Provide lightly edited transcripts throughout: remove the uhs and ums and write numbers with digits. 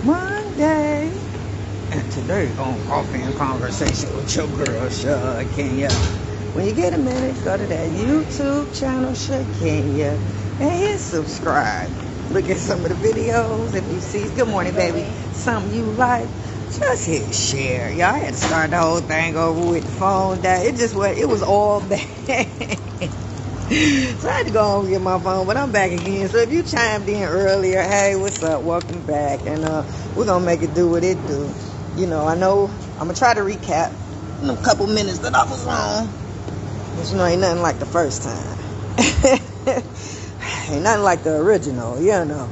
Monday. And today on Coffee and Conversation with your girl, Shakenya. When you get a minute, go to that YouTube channel, Shakenya, and hit subscribe. Look at some of the videos. If you see, good morning, baby, something you like, just hit share. Y'all, I had to start the whole thing over with the phone down. It was all bad. So I had to go home and get my phone, but I'm back again. So if you chimed in earlier, hey, what's up? Welcome back. And we're going to make it do what it do. You know, I know I'm going to try to recap in a couple minutes that I was on. But you know, ain't nothing like the first time. Ain't nothing like the original, you know.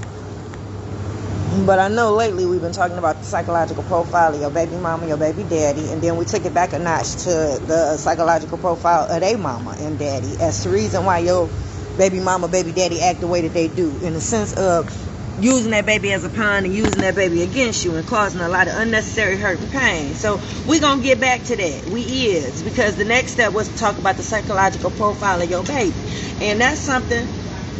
But I know lately we've been talking about the psychological profile of your baby mama, your baby daddy, and then we took it back a notch to the psychological profile of their mama and daddy as the reason why your baby mama, baby daddy act the way that they do, in the sense of using that baby as a pawn and using that baby against you and causing a lot of unnecessary hurt and pain. So we're going to get back to that. Because the next step was to talk about the psychological profile of your baby. And that's something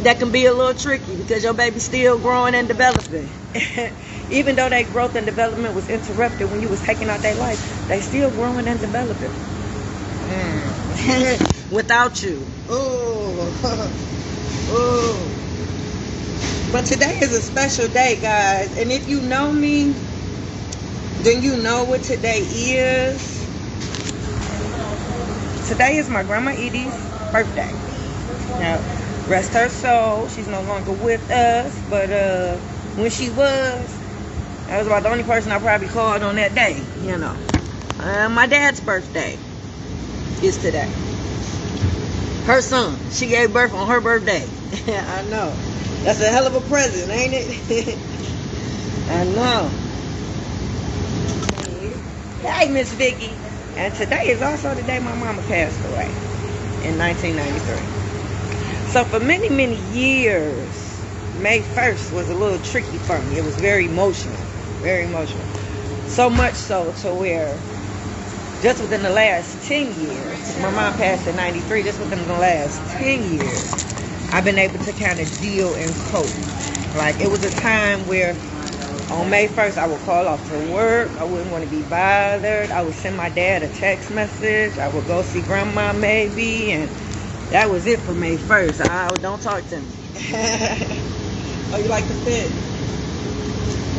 that can be a little tricky because your baby's still growing and developing. Even though their growth and development was interrupted when you was taking out their life, they still growing and developing. Without you. Ooh. Ooh. But today is a special day, guys. And if you know me, then you know what today is. Today is my grandma Edie's birthday. Now, rest her soul. She's no longer with us. But when she was, that was about the only person I probably called on that day, you know. My dad's birthday is today. Her son. She gave birth on her birthday. I know. That's a hell of a present, ain't it? I know. Hey, Miss Vicky. And today is also the day my mama passed away in 1993. So for many, many years, May 1st was a little tricky for me. It was very emotional. Very emotional. So much so to where just within the last 10 years, my mom passed in 93, just within the last 10 years, I've been able to kind of deal and cope. Like, it was a time where on May 1st, I would call off for work. I wouldn't want to be bothered. I would send my dad a text message. I would go see grandma maybe. And that was it for May 1st. Don't talk to me. Oh, you like the fit?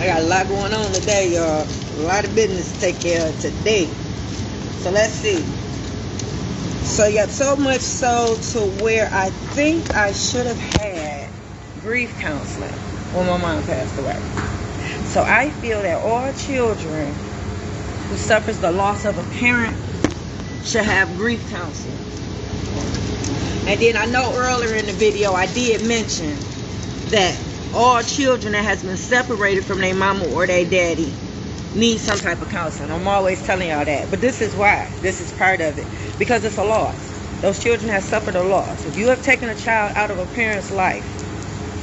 I got a lot going on today, y'all. A lot of business to take care of today. So let's see. So yeah, so much so to where I think I should have had grief counseling when my mom passed away. So I feel that all children who suffers the loss of a parent should have grief counseling. And then I know earlier in the video I did mention that all children that has been separated from their mama or their daddy need some type of counseling. I'm always telling y'all that. But this is why. This is part of it. Because it's a loss. Those children have suffered a loss. If you have taken a child out of a parent's life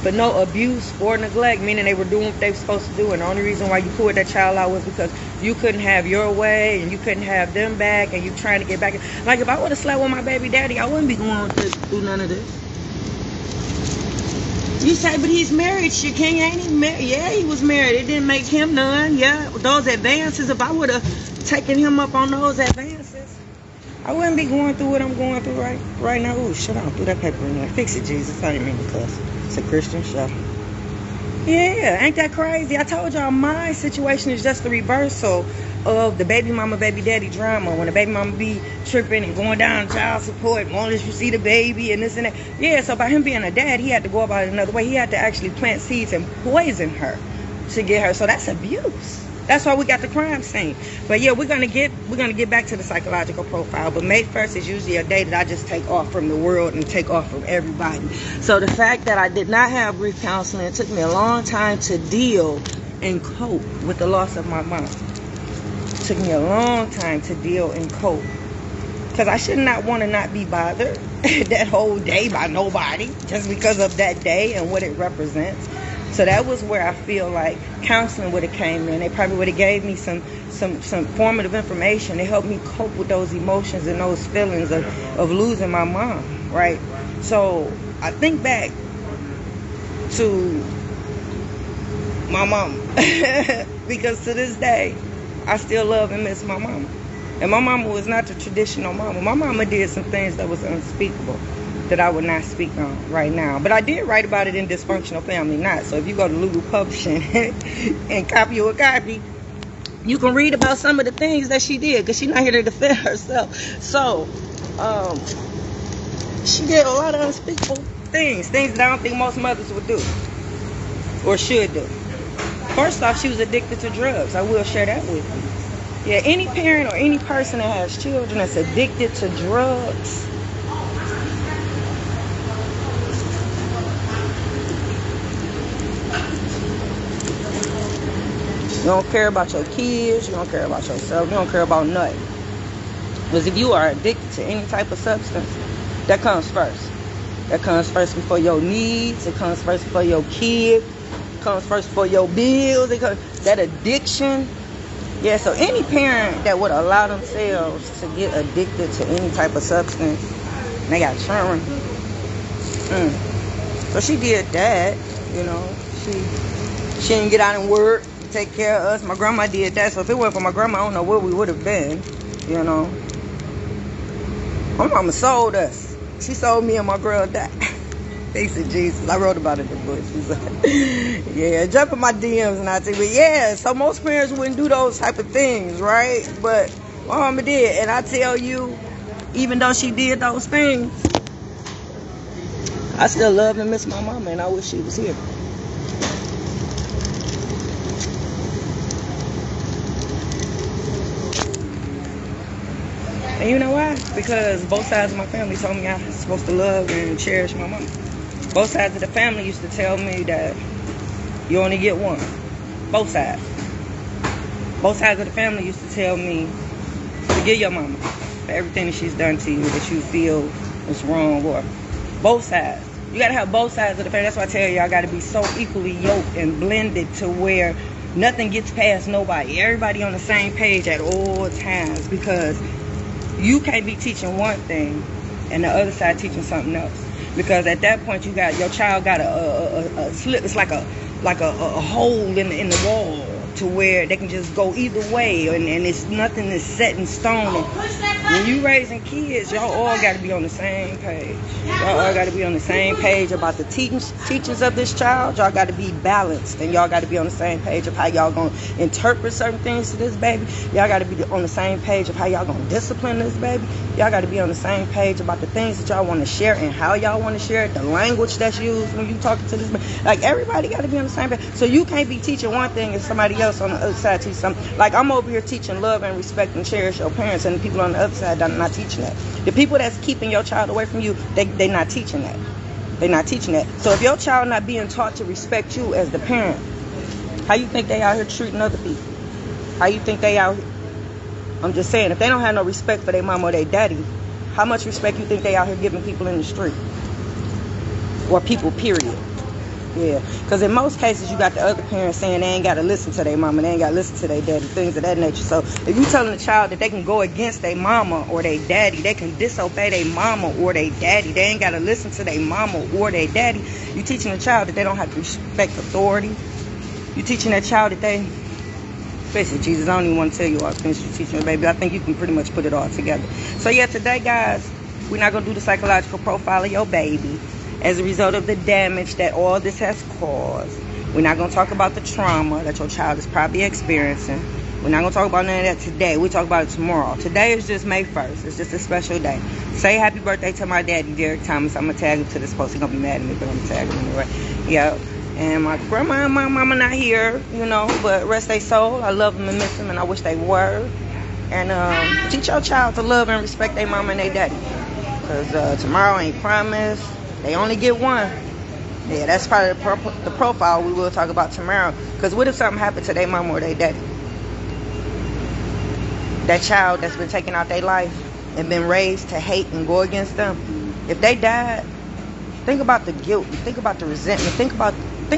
for no abuse or neglect, meaning they were doing what they were supposed to do, and the only reason why you pulled that child out was because you couldn't have your way and you couldn't have them back and you trying to get back. Like, if I would have slept with my baby daddy, I wouldn't be going through none of this. You say, but he's married, Shakenya, ain't he married? Yeah, he was married. It didn't make him none. Yeah, those advances, if I would have taken him up on those advances, I wouldn't be going through what I'm going through right now. Ooh, shut up. Threw that paper in there. Fix it, Jesus. I didn't mean to cuss. It's a Christian show. Yeah, ain't that crazy? I told y'all my situation is just the reversal of the baby mama, baby daddy drama. When the baby mama be tripping and going down child support, won't let you see the baby and this and that. Yeah, so by him being a dad, he had to go about it another way. He had to actually plant seeds and poison her to get her. So that's abuse. That's why we got the crime scene. But yeah, we're gonna get back to the psychological profile. But May 1st is usually a day that I just take off from the world and take off from everybody. So the fact that I did not have grief counseling, it took me a long time to deal and cope with the loss of my mom. It took me a long time to deal and cope. Because I should not want to not be bothered that whole day by nobody just because of that day and what it represents. So that was where I feel like counseling would have came in. They probably would have gave me some formative information to help me cope with those emotions and those feelings of losing my mom, right? So I think back to my mama. Because to this day, I still love and miss my mama. And my mama was not the traditional mama. My mama did some things that was unspeakable that I would not speak on right now. But I did write about it in Dysfunctional Family Knot. So if you go to Lulu Publishing and copy a copy, you can read about some of the things that she did, because she's not here to defend herself. So, she did a lot of unspeakable things that I don't think most mothers would do or should do. First off, she was addicted to drugs. I will share that with you. Yeah, any parent or any person that has children that's addicted to drugs, you don't care about your kids, you don't care about yourself, you don't care about nothing. Because if you are addicted to any type of substance, that comes first. That comes first before your needs, it comes first before your kids, it comes first before your bills, that addiction. Yeah, so any parent that would allow themselves to get addicted to any type of substance, they got children. So she did that, you know. She didn't get out and work, take care of us. My grandma did that. So if it weren't for my grandma, I don't know where we would have been, you know. My mama sold us. She sold me and my girl that. Thanks to Jesus. I wrote about it in the book. She's like, yeah, jump in my DMs and I tell you, yeah, so most parents wouldn't do those type of things, right? But my mama did. And I tell you, even though she did those things, I still love and miss my mama, and I wish she was here. And you know why? Because both sides of my family told me I'm supposed to love and cherish my mama. Both sides of the family used to tell me that you only get one. Both sides. Both sides of the family used to tell me, forgive your mama for everything that she's done to you that you feel is wrong. Or both sides. You got to have both sides of the family. That's why I tell you, I got to be so equally yoked and blended to where nothing gets past nobody. Everybody on the same page at all times, because you can't be teaching one thing and the other side teaching something else. Because at that point, your child got a slip. It's like a hole in the wall to where they can just go either way, and it's nothing is set in stone. And when you raising kids, y'all all got to be on the same page. Y'all all got to be on the same page about the teachings of this child. Y'all got to be balanced, and y'all got to be on the same page of how y'all gonna interpret certain things to this baby. Y'all got to be on the same page of how y'all gonna discipline this baby. Y'all got to be on the same page about the things that y'all want to share and how y'all want to share it, the language that's used when you talking to this baby. Like, everybody got to be on the same page. So you can't be teaching one thing and somebody else on the other side teach something. Like, I'm over here teaching love and respect and cherish your parents, and the people on the other side are not teaching that. The people that's keeping your child away from you, they not teaching that. They're not teaching that. So if your child not being taught to respect you as the parent, how you think they out here treating other people? How you think they out here? I'm just saying, if they don't have no respect for their mama or their daddy, how much respect you think they out here giving people in the street? Or people, period. Yeah, because in most cases, you got the other parents saying they ain't got to listen to their mama, they ain't got to listen to their daddy, things of that nature. So if you telling the child that they can go against their mama or their daddy, they can disobey their mama or their daddy, they ain't got to listen to their mama or their daddy, you teaching the child that they don't have to respect authority. You teaching that child that they... Basically, Jesus, I don't even want to tell you all the things you're teaching, baby. I think you can pretty much put it all together. So yeah, today, guys, we're not going to do the psychological profile of your baby as a result of the damage that all this has caused. We're not going to talk about the trauma that your child is probably experiencing. We're not going to talk about none of that today. We'll talk about it tomorrow. Today is just May 1st. It's just a special day. Say happy birthday to my daddy, Derek Thomas. I'm going to tag him to this post. He's going to be mad at me, but I'm going to tag him anyway. Yeah. And my grandma and my mama not here, you know, but rest their soul. I love them and miss them, and I wish they were. And teach your child to love and respect their mama and their daddy. Because tomorrow ain't promised. They only get one. Yeah, that's part of the profile we will talk about tomorrow. Because what if something happened to their mama or their daddy? That child that's been taking out their life and been raised to hate and go against them. If they died, think about the guilt. Think about the resentment. Think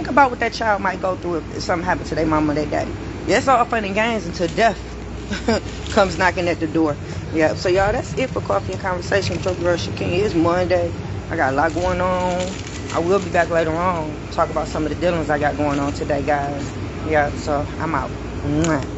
about what that child might go through if something happened to their mama or their daddy. Yeah, it's all fun and games until death comes knocking at the door. Yeah, so y'all, that's it for Coffee and Conversation with your girl Shakenya. It's Monday. I got a lot going on. I will be back later on. Talk about some of the dealings I got going on today, guys. Yeah, so I'm out. Mwah.